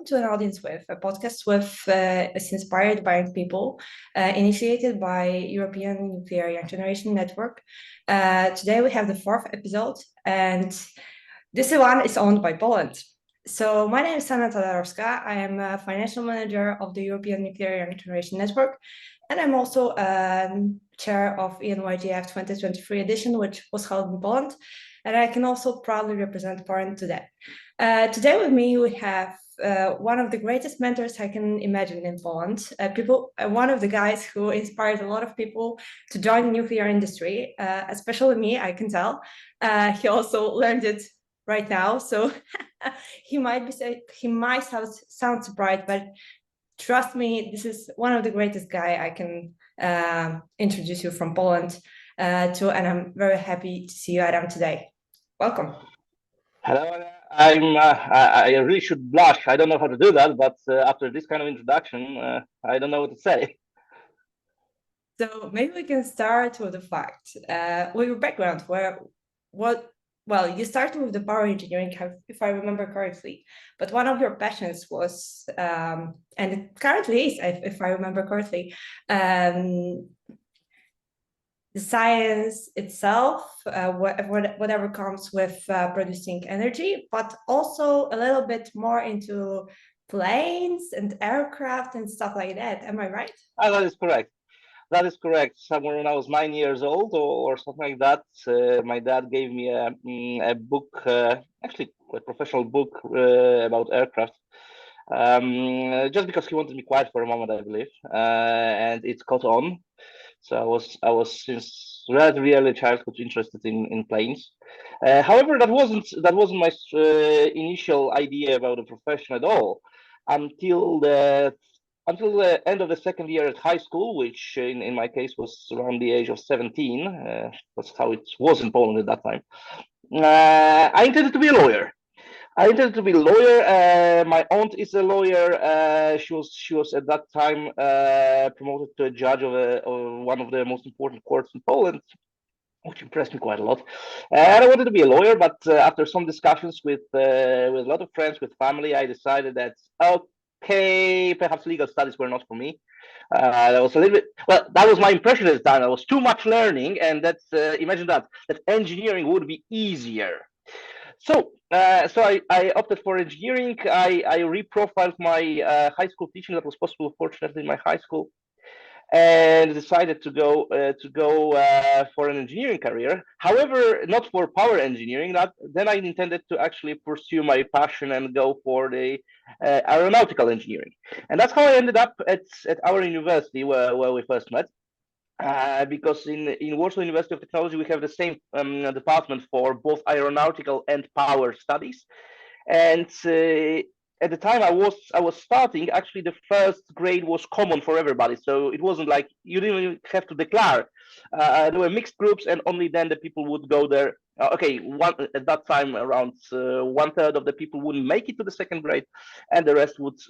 welcome to An Audience With, a podcast is inspired by young people, initiated by European Nuclear Young Generation Network. Today we have the fourth episode, and this one is owned by Poland. So my name is Anna Taraowska. I am a financial manager of the European Nuclear Young Generation Network, and I'm also chair of ENS YGN 2023 edition, which was held in Poland. And I can also proudly represent Poland today. Today with me, we have one of the greatest mentors I can imagine in Poland. One of the guys who inspired a lot of people to join the nuclear industry, especially me, I can tell. He also learned it right now, so he might sound surprised, but trust me, this is one of the greatest guy I can introduce you from Poland to, and I'm very happy to see you, Adam, today. Welcome. Hello, I really should blush. I don't know how to do that, but after this kind of introduction, I don't know what to say. So maybe we can start with the fact, with your background. Well, you started with the power engineering, if I remember correctly, but one of your passions was, and it currently is, if I remember correctly, the science itself, whatever comes with producing energy, but also a little bit more into planes and aircraft and stuff like that. Am I right? That is correct. That is correct. Somewhere when I was 9 years old or something like that, my dad gave me a book, actually a professional book about aircraft, just because he wanted me quiet for a moment, I believe, and it's caught on. So I was since relatively early childhood interested in planes. However, that wasn't my initial idea about the profession at all until the end of the second year at high school, which in my case was around the age of 17. That's how it was in Poland at that time. I intended to be a lawyer. My aunt is a lawyer. She was at that time promoted to a judge of one of the most important courts in Poland, which impressed me quite a lot. And I wanted to be a lawyer, but after some discussions with a lot of friends, with family, I decided that okay, perhaps legal studies were not for me. That was a little bit, well, that was my impression at the time. There was too much learning, and that's imagine that engineering would be easier. So I opted for engineering. I reprofiled my high school teaching that was possible, fortunately, in my high school, and decided to go for an engineering career. However, not for power engineering. Then I intended to actually pursue my passion and go for the aeronautical engineering, and that's how I ended up at our university where we first met. Because in Warsaw University of Technology, we have the same department for both aeronautical and power studies. And at the time I was starting, actually the first grade was common for everybody. So it wasn't like you didn't even have to declare. There were mixed groups, and only then the people would go there. At that time, around 1/3 of the people wouldn't make it to the second grade, and the rest would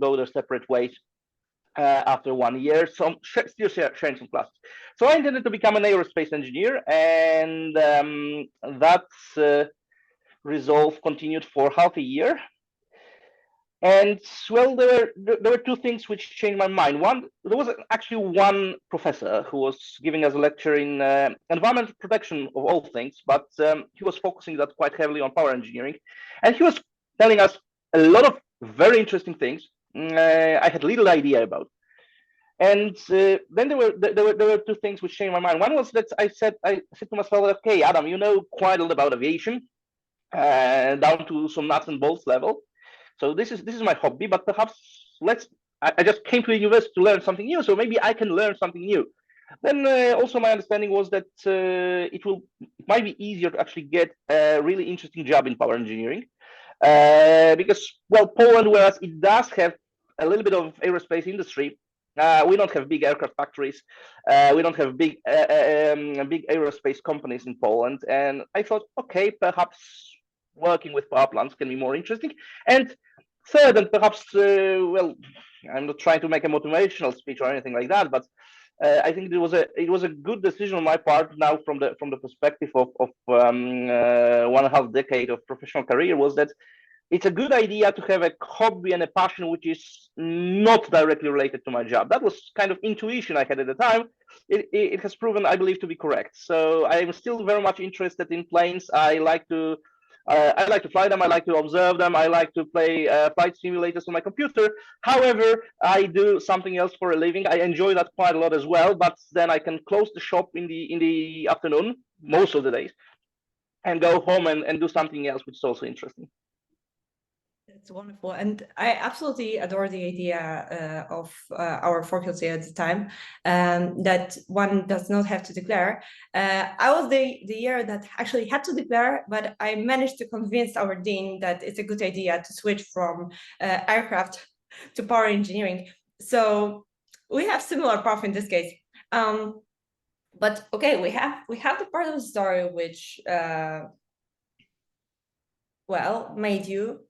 go their separate ways. After 1 year, still sharing some classes. So I intended to become an aerospace engineer, and that resolve continued for half a year. And well, there were two things which changed my mind. One, there was actually one professor who was giving us a lecture in environmental protection of all things, but he was focusing that quite heavily on power engineering, and he was telling us a lot of very interesting things I had little idea about. And then there were two things which changed my mind. One was that I said to myself, okay, Adam, you know quite a lot about aviation, down to some nuts and bolts level. So this is my hobby, but perhaps I just came to the university to learn something new, so maybe I can learn something new. Then also my understanding was that it might be easier to actually get a really interesting job in power engineering. Because, well, Poland, whereas it does have a little bit of aerospace industry, we don't have big aircraft factories. We don't have big aerospace companies in Poland. And I thought, okay, perhaps working with power plants can be more interesting. And third, and perhaps, well, I'm not trying to make a motivational speech or anything like that, but I think it was a good decision on my part now from the perspective of 1.5 decade of professional career, was that it's a good idea to have a hobby and a passion which is not directly related to my job. That was kind of intuition I had at the time. It has proven, I believe, to be correct. So I am still very much interested in planes. I like to fly them. I like to observe them. I like to play flight simulators on my computer. However, I do something else for a living. I enjoy that quite a lot as well. But then I can close the shop in the afternoon, most of the days, and go home and do something else, which is also interesting. It's wonderful, and I absolutely adore the idea of our faculty at the time, that one does not have to declare. I was the year that actually had to declare, but I managed to convince our dean that it's a good idea to switch from aircraft to power engineering. So we have similar path in this case. But okay, we have the part of the story which well made you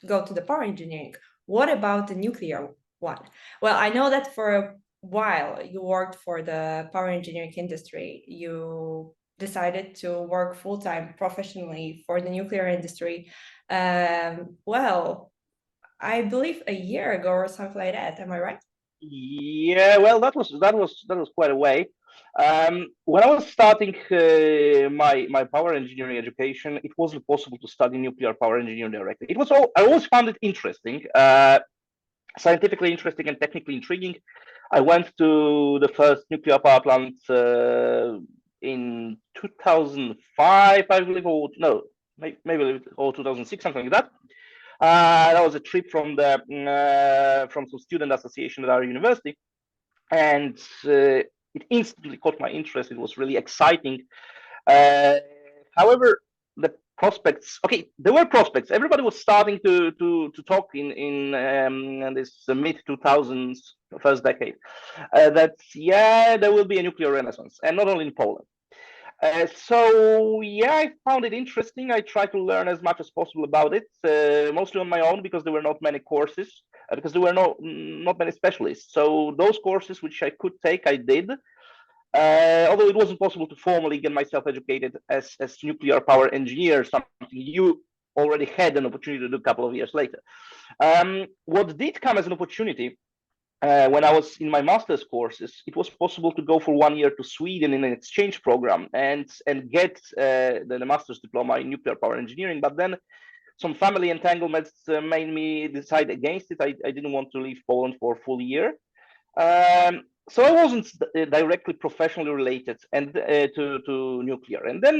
go to the power engineering. What about the nuclear one? Well, I know that for a while you worked for the power engineering industry. You decided to work full-time professionally for the nuclear industry. Well, I believe a year ago or something like that. Am I right? Yeah, well, that was quite a way. When I was starting my power engineering education, it wasn't possible to study nuclear power engineering directly. It was all I always found it interesting, scientifically interesting and technically intriguing. I went to the first nuclear power plant in 2005, I believe, or no, maybe or 2006, something like that. That was a trip from some student association at our university, and it instantly caught my interest. It was really exciting. Uh, However, the prospects. Okay, there were prospects. Everybody was starting to talk in this mid 2000s, first decade, that yeah, there will be a nuclear renaissance, and not only in Poland. So yeah, I found it interesting. I tried to learn as much as possible about it, mostly on my own because there were not many courses, because there were not many specialists. So those courses which I could take, I did. Although it wasn't possible to formally get myself educated as nuclear power engineer, something you already had an opportunity to do a couple of years later. What did come as an opportunity when I was in my master's courses, it was possible to go for 1 year to Sweden in an exchange program and get the master's diploma in nuclear power engineering. But then some family entanglements made me decide against it. I didn't want to leave Poland for a full year. So I wasn't directly professionally related and to nuclear. And then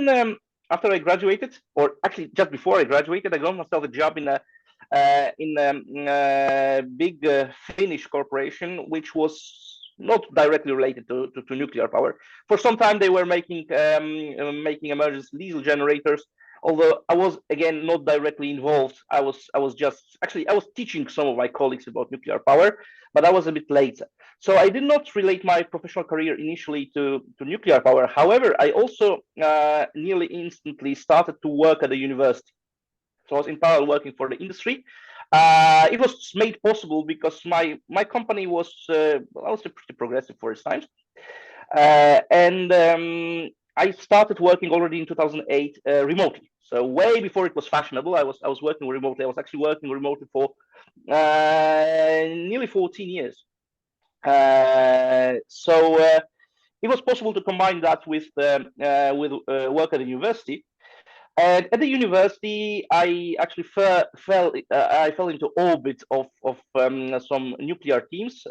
after I graduated, or actually just before I graduated, I got myself a job in a big Finnish corporation, which was not directly related to nuclear power. For some time, they were making emergency diesel generators. Although I was again not directly involved, I was just actually I was teaching some of my colleagues about nuclear power, but I was a bit later. So I did not relate my professional career initially to nuclear power. However, I also nearly instantly started to work at the university. So I was in parallel working for the industry. It was made possible because my company was I was pretty progressive for its times, and I started working already in 2008 remotely. So way before it was fashionable, I was working remotely. I was actually working remotely for nearly 14 years. So it was possible to combine that with work at the university. And at the university, I actually I fell into orbit of some nuclear teams.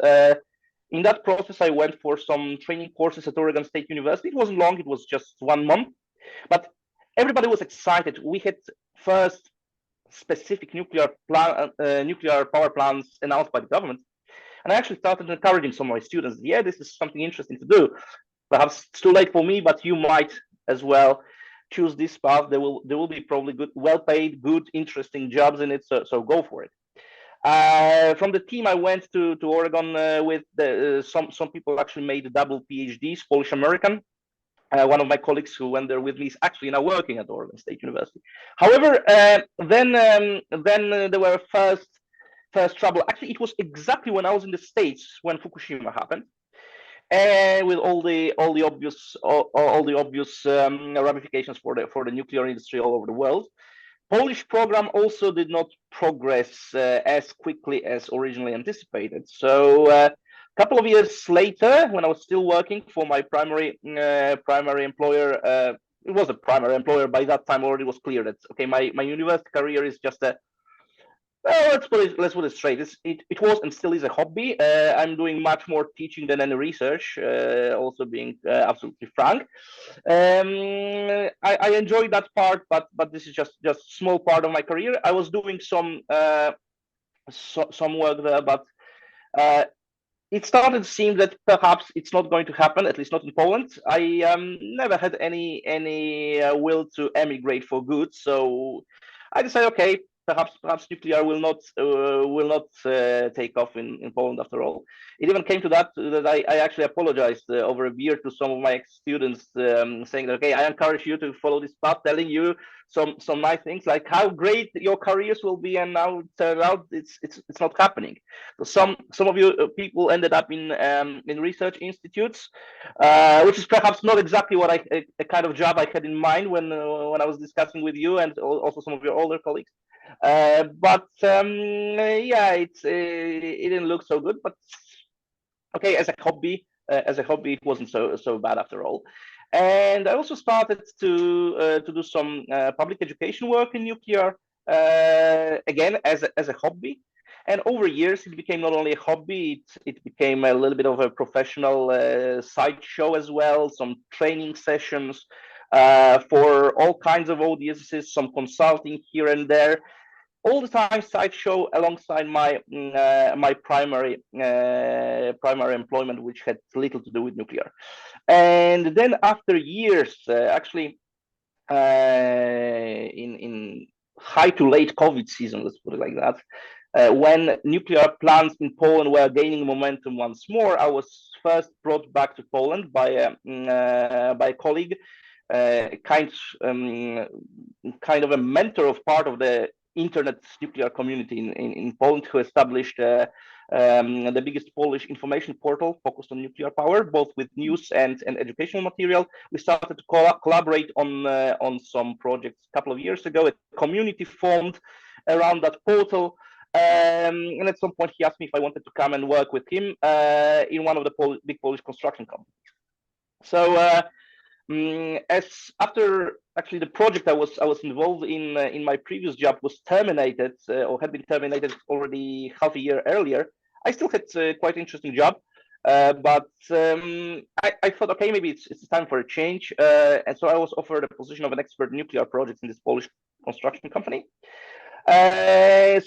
In that process, I went for some training courses at Oregon State University. It wasn't long; it was just 1 month, but everybody was excited. We had first specific nuclear power plants announced by the government, and I actually started encouraging some of my students. Yeah, this is something interesting to do. Perhaps it's too late for me, but you might as well choose this path. There will be probably good, well-paid, good, interesting jobs in it. So go for it. From the team, I went to Oregon with some people actually made double PhDs, Polish American. One of my colleagues who went there with me is actually now working at Oregon State University. However, then there were first trouble. Actually, it was exactly when I was in the States when Fukushima happened, and with all the obvious ramifications for the nuclear industry all over the world. Polish program also did not progress as quickly as originally anticipated. So a couple of years later, when I was still working for my primary employer, it was a primary employer. By that time, already was clear that okay, my university career is just a well, let's put it straight. It was and still is a hobby. I'm doing much more teaching than any research. Also being absolutely frank, I enjoy that part, but this is just small part of my career. I was doing some work there, but uh, it started to seem that perhaps it's not going to happen, at least not in Poland. I never had any will to emigrate for good, so I decided, okay, perhaps nuclear will not take off in Poland after all. It even came to that I actually apologized over a beer to some of my ex-students, saying that okay, I encourage you to follow this path, telling you some nice things like how great your careers will be, and now it turned out it's not happening. So some of you people ended up in research institutes, which is perhaps not exactly what a kind of job I had in mind when I was discussing with you and also some of your older colleagues. But yeah, it didn't look so good. But okay, as a hobby, it wasn't so bad after all. And I also started to do some public education work in nuclear, again as a hobby. And over years, it became not only a hobby; it became a little bit of a professional sideshow as well. Some training sessions for all kinds of audiences, some consulting here and there, all the time sideshow alongside my primary employment, which had little to do with nuclear. And then after years, actually, in high to late COVID season, let's put it like that, when nuclear plants in Poland were gaining momentum once more, I was first brought back to Poland by a colleague, kind of a mentor of part of the internet nuclear community in Poland, who established the biggest Polish information portal focused on nuclear power, both with news and educational material. We started to collaborate on some projects a couple of years ago. A community formed around that portal. And at some point, he asked me if I wanted to come and work with him in one of the big Polish construction companies. So as after actually the project I was involved in my previous job was terminated, or had been terminated already half a year earlier, I still had a quite interesting job, but I thought, okay, maybe it's time for a change, and so I was offered a position of an expert in nuclear projects in this Polish construction company.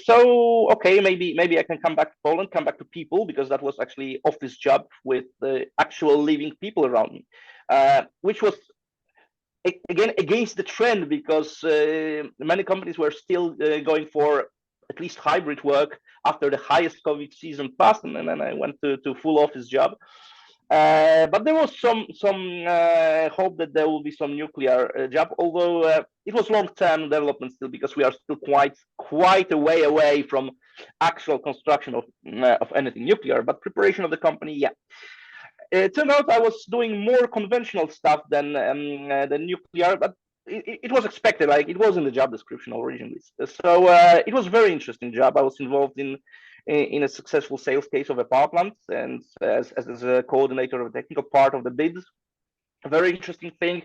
So okay, maybe I can come back to Poland, come back to people, because that was actually office job with the actual living people around me, which was again against the trend, because many companies were still going for at least hybrid work after the highest COVID season passed, and then I went to full office job. But there was some hope that there will be some nuclear job, although it was long-term development still, because we are still quite a way away from actual construction of anything nuclear. But preparation of the company, yeah. It turned out I was doing more conventional stuff than nuclear, but it was expected. Like, it was in the job description originally. So it was a very interesting job. I was involved in a successful sales case of a power plant, and as a coordinator of the technical part of the bids. A very interesting thing.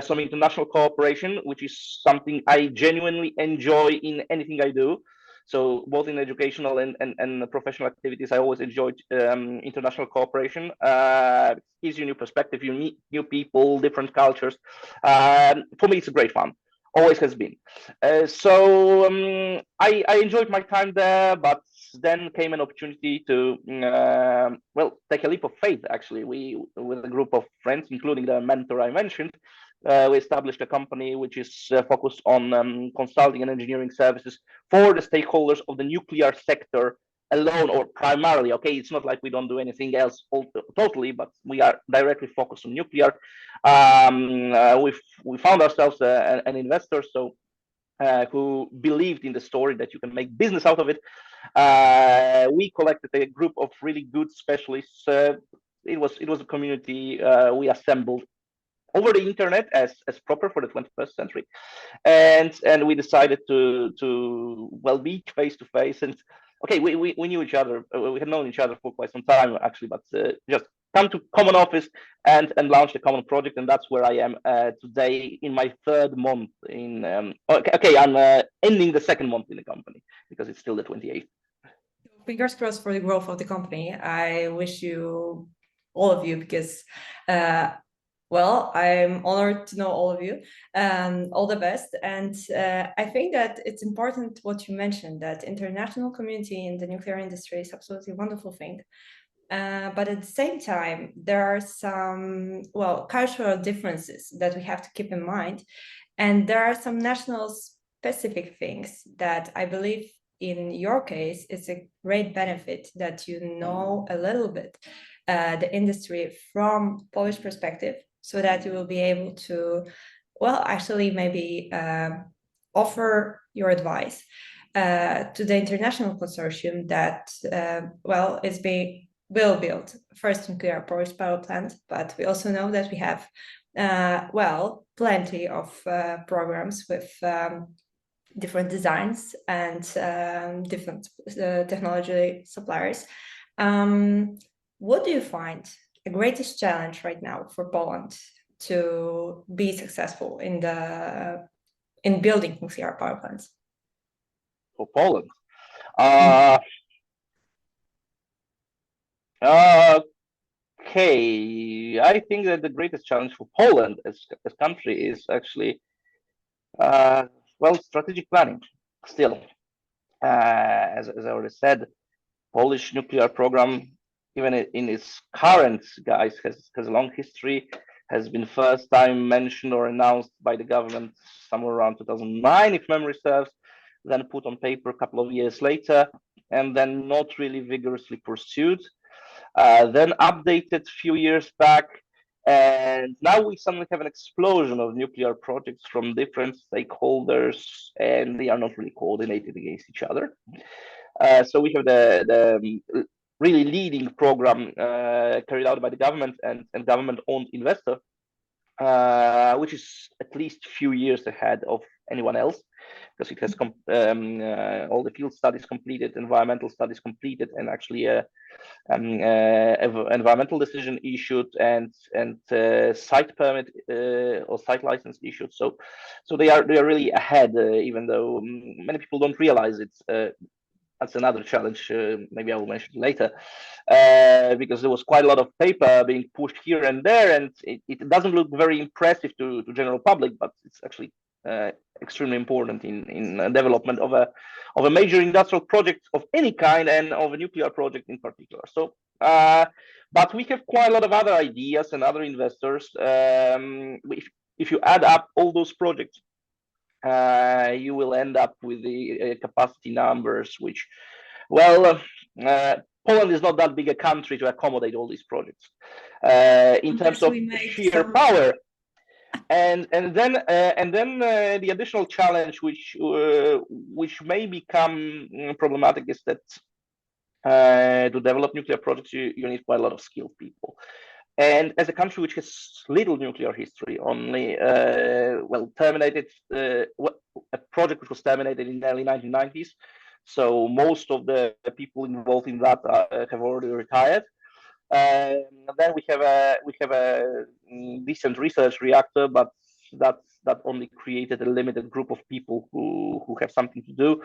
Some international cooperation, which is something I genuinely enjoy in anything I do. So both in educational and professional activities, I always enjoyed international cooperation. It gives you new perspective, you meet new people, different cultures. For me, it's a great fun. Always has been. So I enjoyed my time there, but then came an opportunity to well, take a leap of faith. Actually, we, with a group of friends, including the mentor I mentioned, we established a company which is focused on consulting and engineering services for the stakeholders of the nuclear sector alone, or primarily. Okay, it's not like we don't do anything else totally, but we are directly focused on nuclear. We found ourselves an investor, so who believed in the story that you can make business out of it. We collected a group of really good specialists. It was a community we assembled over the internet as proper for the 21st century, and we decided to well meet face to face. And okay, we knew each other, we had known each other for quite some time actually, but just come to common office and launch the common project, and that's where I am today in my third month in okay, I'm ending the second month in the company because it's still the 28th. Fingers crossed for the growth of the company. I wish you, all of you, because well, I'm honored to know all of you. All the best. And I think that it's important what you mentioned, that international community in the nuclear industry is absolutely a wonderful thing. But at the same time, there are some, well, cultural differences that we have to keep in mind. And there are some national specific things that I believe in your case, it's a great benefit that you know a little bit the industry from Polish perspective, so that you will be able to, well, actually maybe offer your advice to the international consortium that, well, will build first nuclear Polish power plant, but we also know that we have, well, plenty of programs with different designs and different technology suppliers. What do you find the greatest challenge right now for Poland to be successful in building nuclear power plants? For Poland, okay, I think that the greatest challenge for Poland as country is actually well, strategic planning. Still, as I already said, Polish nuclear program, even in its current guise, has a long history. Has been first time mentioned or announced by the government somewhere around 2009, if memory serves. Then put on paper a couple of years later, and then not really vigorously pursued. Then updated a few years back, and now we suddenly have an explosion of nuclear projects from different stakeholders, and they are not really coordinated against each other. So we have the really leading program carried out by the government and government-owned investor, which is at least a few years ahead of anyone else, because it has all the field studies completed, environmental studies completed, and actually environmental decision issued and site permit or site license issued. So they are really ahead, even though many people don't realize it. That's another challenge. Maybe I will mention later, because there was quite a lot of paper being pushed here and there, and it doesn't look very impressive to general public, but it's actually extremely important in development of a major industrial project of any kind, and of a nuclear project in particular. So, but we have quite a lot of other ideas and other investors. If you add up all those projects, you will end up with the capacity numbers, which, well, Poland is not that big a country to accommodate all these projects in terms of sheer power. And then the additional challenge, which may become problematic, is that to develop nuclear projects, you need quite a lot of skilled people. And as a country which has little nuclear history, only well, terminated a project which was terminated in the early 1990s. So most of the people involved in that have already retired. Then we have a decent research reactor, but that only created a limited group of people who have something to do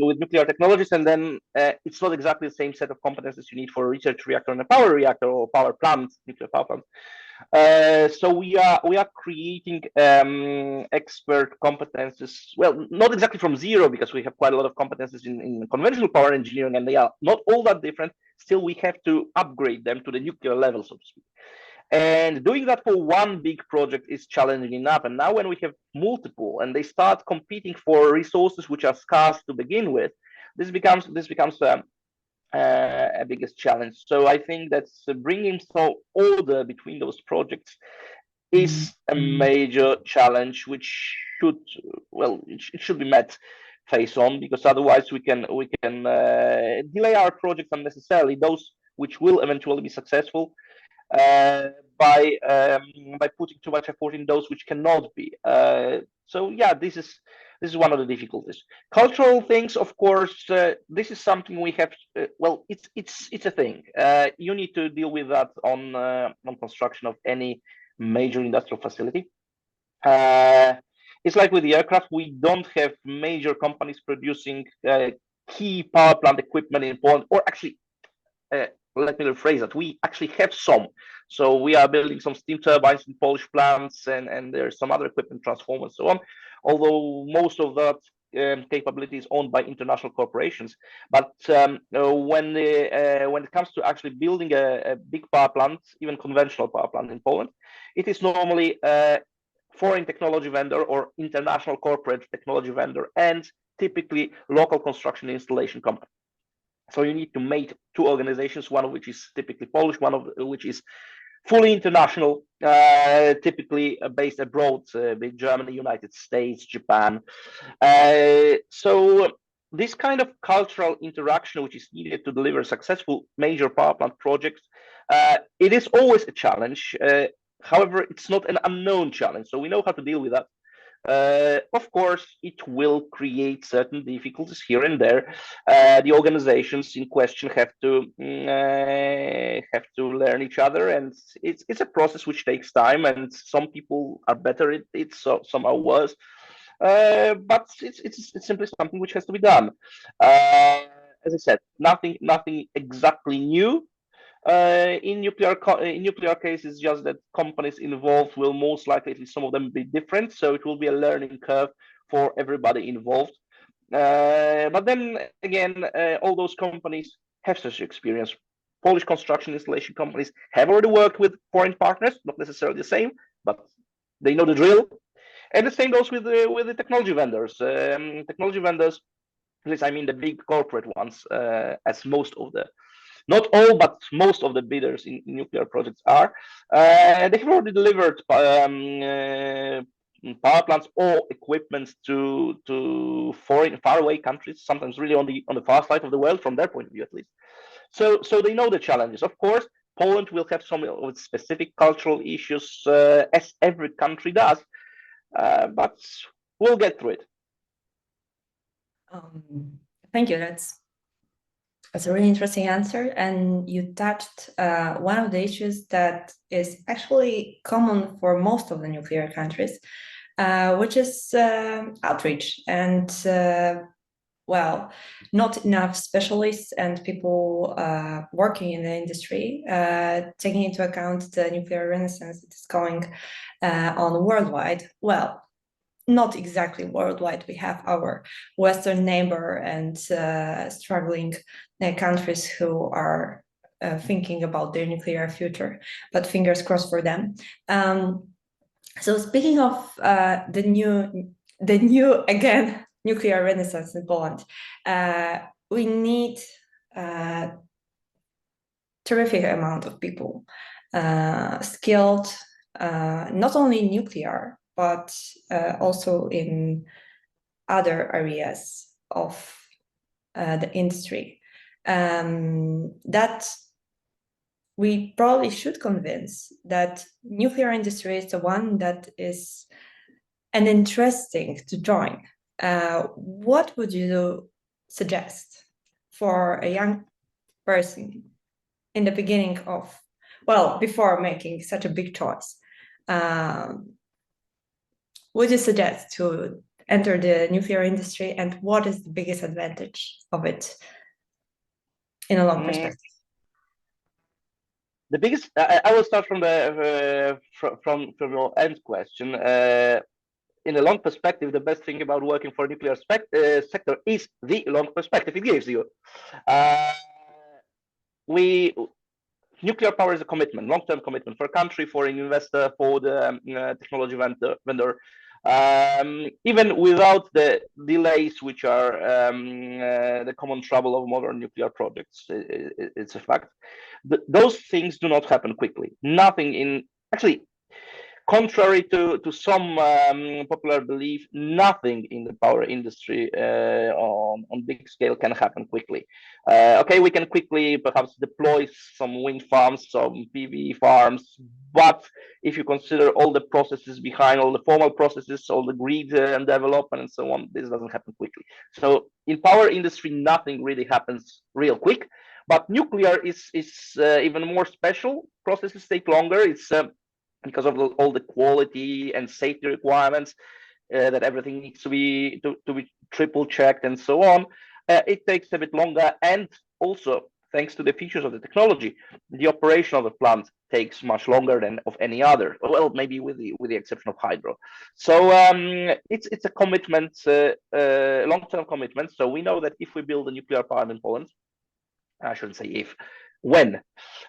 with nuclear technologies. And then it's not exactly the same set of competences you need for a research reactor and a power reactor or power plant, nuclear power plant. So we are creating expert competences. Well, not exactly from zero, because we have quite a lot of competences in conventional power engineering, and they are not all that different. Still, we have to upgrade them to the nuclear level, so to speak. And doing that for one big project is challenging enough. And now when we have multiple and they start competing for resources which are scarce to begin with, this becomes a biggest challenge. So I think that bringing some order between those projects is a major challenge, which should, well, it should be met face on, because otherwise we can delay our projects unnecessarily, those which will eventually be successful. by putting too much effort in those which cannot be. So yeah, this is one of the difficulties. Cultural things, of course, this is something we have. Well, it's a thing. You need to deal with that on construction of any major industrial facility. It's like with the aircraft, we don't have major companies producing key power plant equipment in Poland, or actually, let me rephrase that. We actually have some. So we are building some steam turbines in Polish plants, and there's some other equipment, transformers, so on. Although most of that capability is owned by international corporations, but when it comes to actually building a big power plant, even conventional power plant in Poland, it is normally foreign technology vendor or international corporate technology vendor, and typically local construction installation company. So you need to mate two organizations, one of which is typically Polish, one of which is fully international, typically based abroad, in Germany, United States, Japan. So this kind of cultural interaction, which is needed to deliver successful major power plant projects, it is always a challenge. However, it's not an unknown challenge, so we know how to deal with that. Of course, it will create certain difficulties here and there. The organizations in question have to learn each other, and it's a process which takes time. And some people are better at it, so some are worse. But it's simply something which has to be done. As I said, nothing exactly new. In nuclear cases, just that companies involved will most likely, at least some of them, be different. So it will be a learning curve for everybody involved. But then again, all those companies have such experience. Polish construction installation companies have already worked with foreign partners, not necessarily the same, but they know the drill. And the same goes with the technology vendors. Technology vendors, at least I mean the big corporate ones, as most of the, not all, but most of the bidders in nuclear projects are. They have already delivered power plants or equipment to foreign, faraway countries, sometimes really on the far side of the world, from their point of view at least. So they know the challenges. Of course, Poland will have some of its specific cultural issues, as every country does, but we'll get through it. Thank you. That's a really interesting answer. And you touched one of the issues that is actually common for most of the nuclear countries, which is outreach and, well, not enough specialists and people working in the industry, taking into account the nuclear renaissance that is going on worldwide. Well, not exactly worldwide. We have our Western neighbor and struggling countries who are thinking about their nuclear future, but fingers crossed for them. So speaking of the new again nuclear renaissance in Poland, we need terrific amount of people, skilled, not only in nuclear, but also in other areas of the industry. That we probably should convince that nuclear industry is the one that is an interesting to join. What would you suggest for a young person in the beginning of, well, before making such a big choice? Would you suggest to enter the nuclear industry, and what is the biggest advantage of it in a long perspective? The biggest, I will start from the from your end question. In a long perspective, the best thing about working for a nuclear sector is the long perspective it gives you. Nuclear power is a commitment, long-term commitment for a country, for an investor, for the technology vendor. Even without the delays, which are the common trouble of modern nuclear projects, it's a fact. Those things do not happen quickly. Nothing in, actually, Contrary to some popular belief, nothing in the power industry on big scale can happen quickly. Okay, we can quickly perhaps deploy some wind farms, some PV farms, but if you consider all the processes behind, all the formal processes, all the grid and development and so on, this doesn't happen quickly. So in power industry, nothing really happens real quick. But nuclear is even more special. Processes take longer. It's because of all the quality and safety requirements that everything needs to be triple checked and so on. It takes a bit longer, and also thanks to the features of the technology, the operation of the plant takes much longer than of any other. Well, maybe with the exception of hydro. So it's a commitment, long-term commitment. So we know that if we build a nuclear plant in Poland, I shouldn't say if, when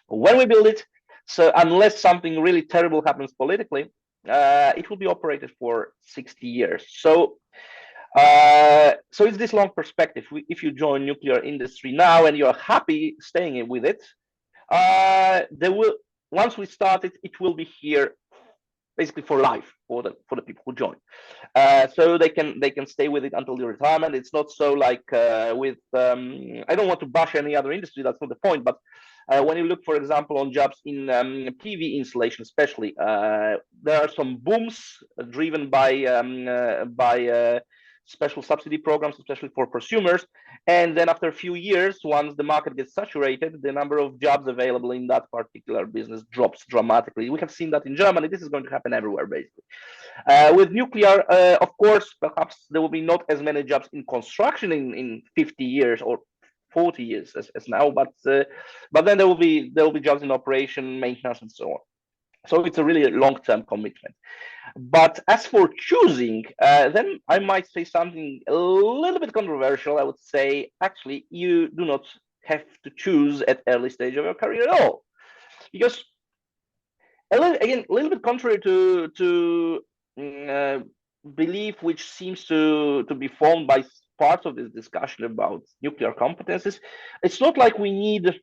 we build it. So unless something really terrible happens politically, it will be operated for 60 years. So so it's this long perspective. If you join nuclear industry now and you're happy staying with it, there will, once we start it, it will be here basically for life for the people who join. So they can stay with it until the retirement. It's not so like with I don't want to bash any other industry, that's not the point, but when you look, for example, on jobs in PV installation, especially, there are some booms driven by special subsidy programs, especially for prosumers. And then after a few years, once the market gets saturated, the number of jobs available in that particular business drops dramatically. We have seen that in Germany. This is going to happen everywhere, basically. With nuclear, of course, perhaps there will be not as many jobs in construction in 50 years or 40 years as now, but then there will be jobs in operation, maintenance, and so on. So it's a really long-term commitment. But as for choosing, then I might say something a little bit controversial. I would say, actually, you do not have to choose at early stage of your career at all, because a little bit contrary to belief which seems to be formed by parts of this discussion about nuclear competences. It's not like we need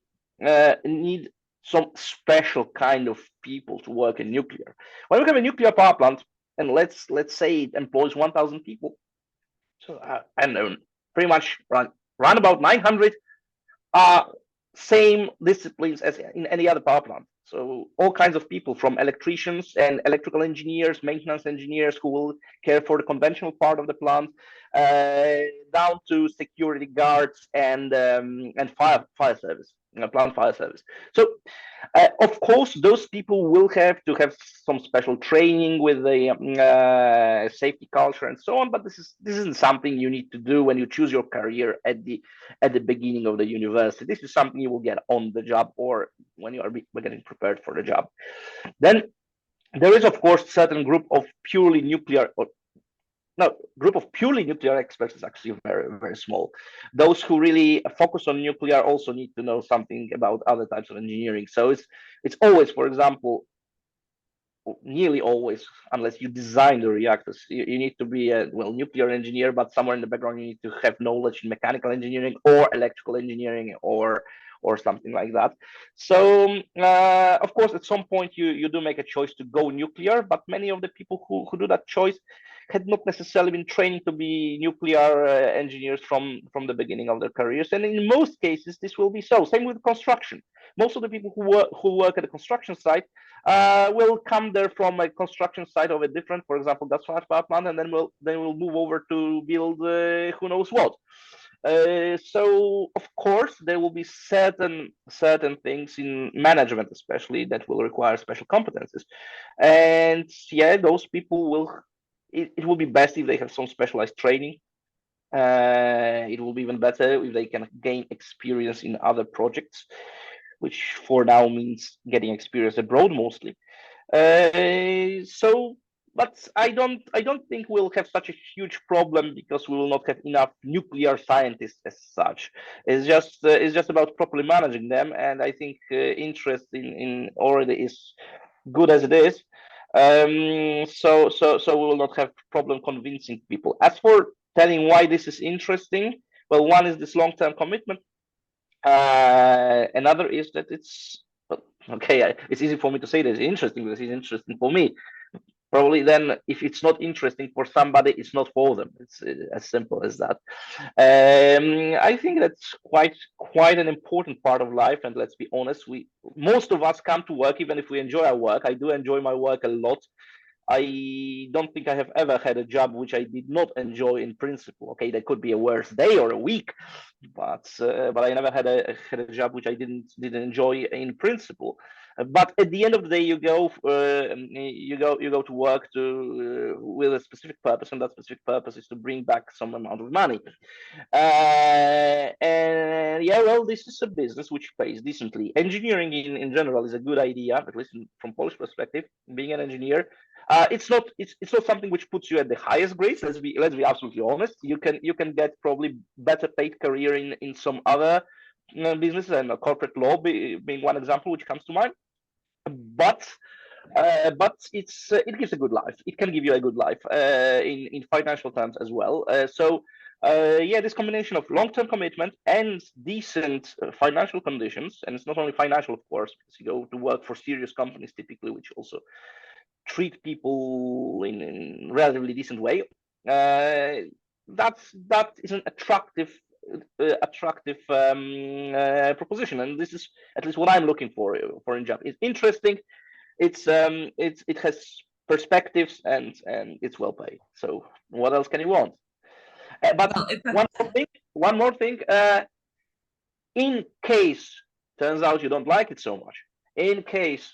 some special kind of people to work in nuclear. When we have a nuclear power plant, and let's say it employs 1,000 people, so I don't know, pretty much run about 900 same disciplines as in any other power plant. So all kinds of people, from electricians and electrical engineers, maintenance engineers who will care for the conventional part of the plant, down to security guards and fire service, plant fire service. So of course, those people will have to have some special training with the safety culture and so on. But this isn't something you need to do when you choose your career at the beginning of the university. This is something you will get on the job or when you are getting prepared for the job. Then there is, of course, certain group of purely nuclear experts is actually very, very small. Those who really focus on nuclear also need to know something about other types of engineering. So it's always, for example, nearly always, unless you design the reactors, you need to be a nuclear engineer, but somewhere in the background you need to have knowledge in mechanical engineering or electrical engineering or something like that. So of course, at some point you do make a choice to go nuclear, but many of the people who do that choice had not necessarily been trained to be nuclear engineers from the beginning of their careers. And in most cases, this will be so. Same with construction. Most of the people who work at a construction site will come there from a construction site of a different, for example, gas-fired power plant, and then we'll move over to build who knows what. So of course there will be certain things in management, especially, that will require special competences, and yeah, those people will. It will be best if they have some specialized training. It will be even better if they can gain experience in other projects, which for now means getting experience abroad mostly. But I don't think we'll have such a huge problem because we will not have enough nuclear scientists as such. It's just about properly managing them, and I think interest in already is good as it is. So we will not have problem convincing people. As for telling why this is interesting, well, one is this long-term commitment. Another is that it's okay. It's easy for me to say that it's interesting because it's interesting for me. probably then if it's not interesting for somebody, it's not for them. It's as simple as that. I think that's quite an important part of life. And let's be honest, most of us come to work even if we enjoy our work. I do enjoy my work a lot. I don't think I have ever had a job which I did not enjoy in principle. Okay, there could be a worse day or a week, but I never had a job which I didn't enjoy in principle. But at the end of the day, you go to work with a specific purpose, and that specific purpose is to bring back some amount of money. And yeah, well, this is a business which pays decently. Engineering in general is a good idea, at least from Polish perspective. Being an engineer, it's not something which puts you at the highest grades. Let's be absolutely honest. You can get probably better paid career in some other businesses, and corporate law being one example which comes to mind. But it gives a good life. It can give you a good life in financial terms as well. Yeah, this combination of long-term commitment and decent financial conditions, and it's not only financial, of course, because you go to work for serious companies typically, which also treat people in relatively decent way. That is an attractive proposition, and this is at least what I'm looking for in job. It's interesting. It has perspectives, and it's well paid. So what else can you want? But one more thing. In case turns out you don't like it so much, in case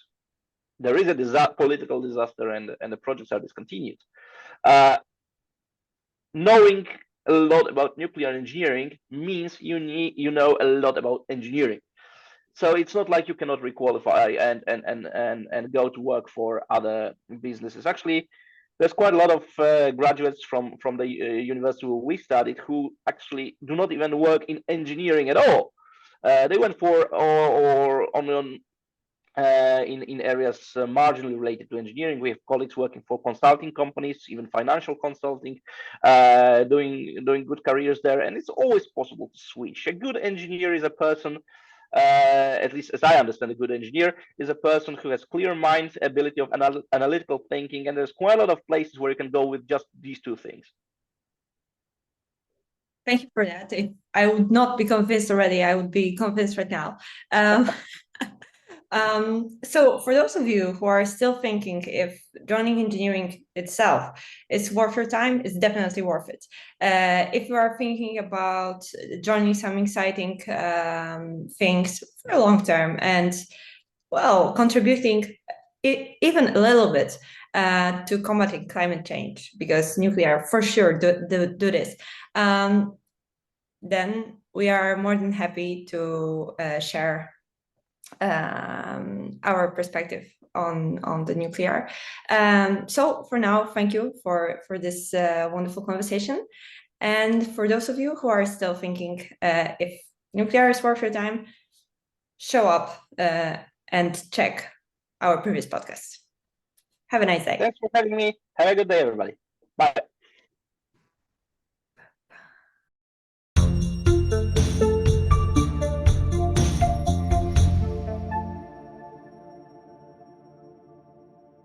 there is a political disaster and the projects are discontinued, knowing a lot about nuclear engineering means you know a lot about engineering. So it's not like you cannot requalify and go to work for other businesses. Actually, there's quite a lot of graduates from the university where we studied who actually do not even work in engineering at all. They went for or on in areas marginally related to engineering. We have colleagues working for consulting companies, even financial consulting, doing good careers there. And it's always possible to switch. A good engineer is a person, at least as I understand, a good engineer is a person who has clear mind, ability of analytical thinking, and there's quite a lot of places where you can go with just these two things. Thank you for that. If I would not be convinced already, I would be convinced right now. So for those of you who are still thinking if joining engineering itself is worth your time, it's definitely worth it. If you are thinking about joining some exciting things for a long term and, well, contributing even a little bit to combating climate change, because nuclear for sure do this, then we are more than happy to share our perspective on the nuclear. So for now, thank you for this wonderful conversation. And for those of you who are still thinking if nuclear is worth your time, show up and check our previous podcast. Have a nice day. Thanks for having me. Have a good day, everybody. Bye.